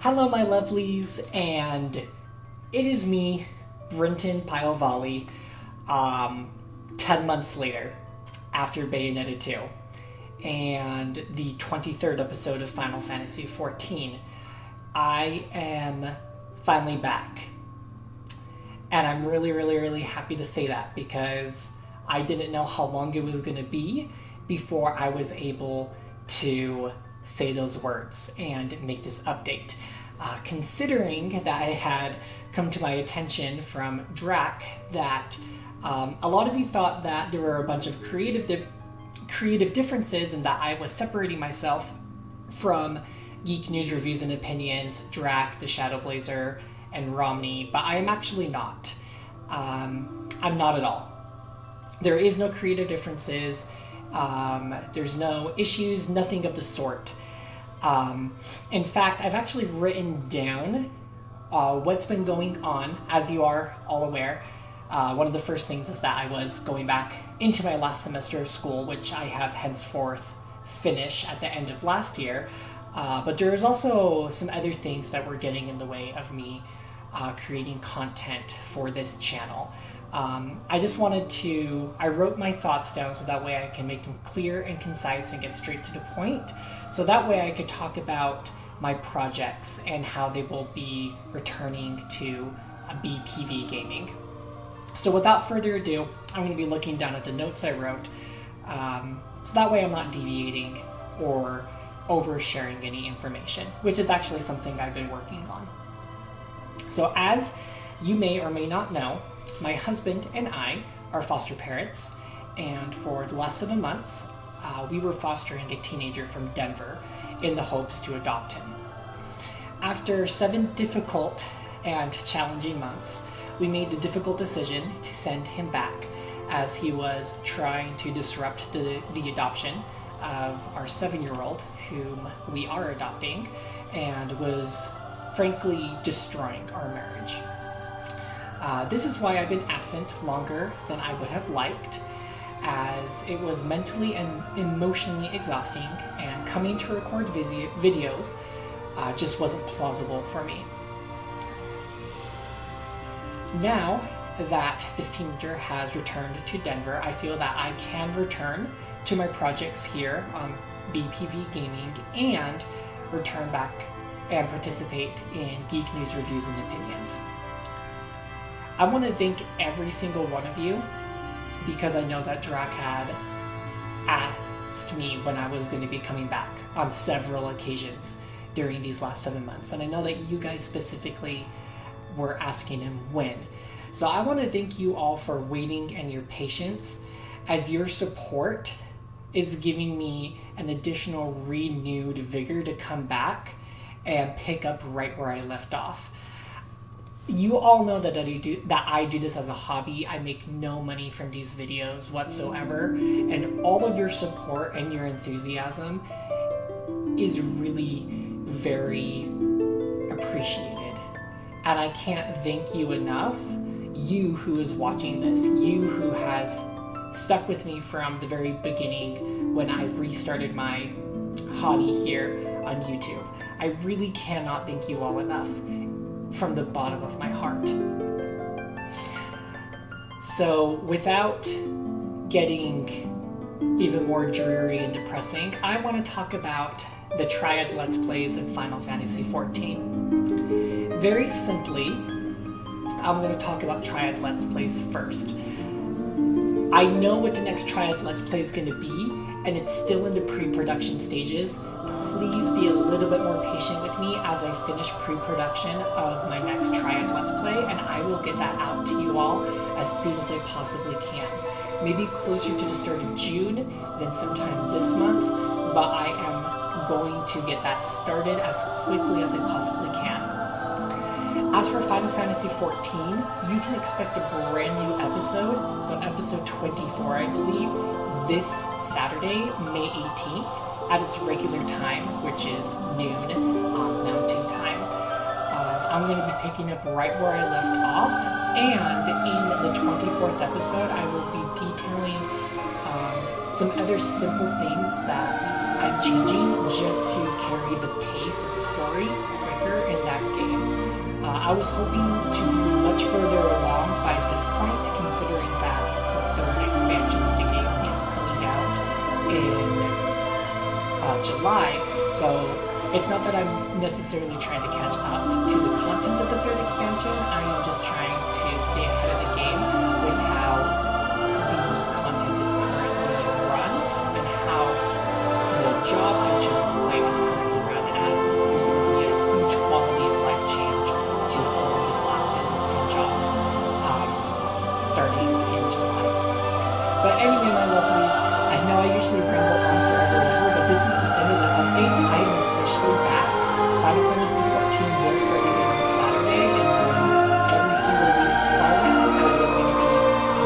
Hello, my lovelies, and it is me, Brenton Piovali, 10 months later, after Bayonetta 2, and the 23rd episode of Final Fantasy XIV. I am finally back. And I'm really happy to say that because I didn't know how long it was going to be before I was able to say those words and make this update. Considering that it had come to my attention from Drac that a lot of you thought that there were a bunch of creative differences and that I was separating myself from Geek News Reviews and Opinions, Drac, the Shadow Blazer, and Romney, but I am actually not. I'm not at all. There is no creative differences. There's no issues, nothing of the sort. In fact, I've actually written down what's been going on, as you are all aware. One of the first things is that I was going back into my last semester of school, which I have henceforth finished at the end of last year. But there's also some other things that were getting in the way of me creating content for this channel. I wrote my thoughts down so that way I can make them clear and concise and get straight to the point. So that way I could talk about my projects and how they will be returning to BPV gaming. So without further ado, I'm going to be looking down at the notes I wrote. So that way I'm not deviating or oversharing any information, which is actually something I've been working on. So as you may or may not know, my husband and I are foster parents, and for the last 7 months, we were fostering a teenager from Denver in the hopes to adopt him. After 7 difficult and challenging months, we made the difficult decision to send him back as he was trying to disrupt the adoption of our 7-year-old, whom we are adopting, and was frankly destroying our marriage. This is why I've been absent longer than I would have liked, as it was mentally and emotionally exhausting, and coming to record videos just wasn't plausible for me. Now that this teenager has returned to Denver, I feel that I can return to my projects here on BPV Gaming and return back and participate in Geek News Reviews and Opinions. I want to thank every single one of you because I know that Drac had asked me when I was going to be coming back on several occasions during these last 7 months. And I know that you guys specifically were asking him when. So I want to thank you all for waiting and your patience, as your support is giving me an additional renewed vigor to come back and pick up right where I left off. You all know that I do this as a hobby. I make no money from these videos whatsoever, and all of your support and your enthusiasm is really very appreciated. And I can't thank you enough, you who is watching this, you who has stuck with me from the very beginning when I restarted my hobby here on YouTube. I really cannot thank you all enough from the bottom of my heart. So without getting even more dreary and depressing, I want to talk about the Triad Let's Plays in Final Fantasy XIV. Very simply, I'm going to talk about Triad Let's Plays first. I know what the next Triad Let's Play is going to be, and it's still in the pre-production stages. Please be a little bit more patient with me as I finish pre-production of my next Triad Let's Play, and I will get that out to you all as soon as I possibly can. Maybe closer to the start of June than sometime this month, but I am going to get that started as quickly as I possibly can. As for Final Fantasy XIV, you can expect a brand new episode, so episode 24 I believe, this Saturday, May 18th, at its regular time, which is noon Mountain Time. I'm going to be picking up right where I left off, and in the 24th episode, I will be detailing some other simple things that I'm changing just to carry the pace of the story quicker and I was hoping to be much further along by this point, considering that the third expansion to the game is coming out in July. So it's not that I'm necessarily trying to catch up to the content of the third expansion. I am just trying to stay ahead of the game with how the content is currently run and how the job I chose to play is currently run, as there's going to be a huge quality of life change to all of the classes and jobs starting in July. But anyway, my lovelies, I know I usually ramble on forever and ever, but this is the end of the update. I am officially back. Final Fantasy XIV will start again on Saturday, and then every single week following, as I'm going to be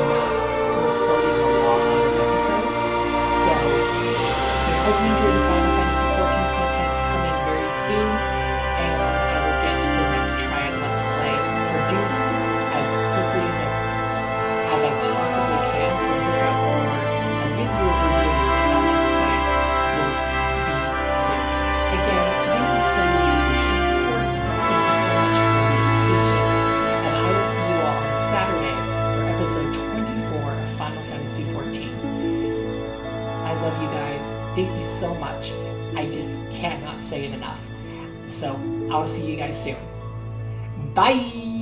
mass recording a lot of episodes. So I hope you enjoy the Final Fantasy XIV content coming very soon, and I will get the next Triad Let's Play produced as quickly as I possibly can. So look out for a video review of that Let's Play will be soon. Again, thank you so much for your support. Thank you so much for your patience, and I will see you all on Saturday for episode 24 of Final Fantasy XIV. I love you guys. Thank you so much. I just cannot say it enough. So I'll see you guys soon. Bye!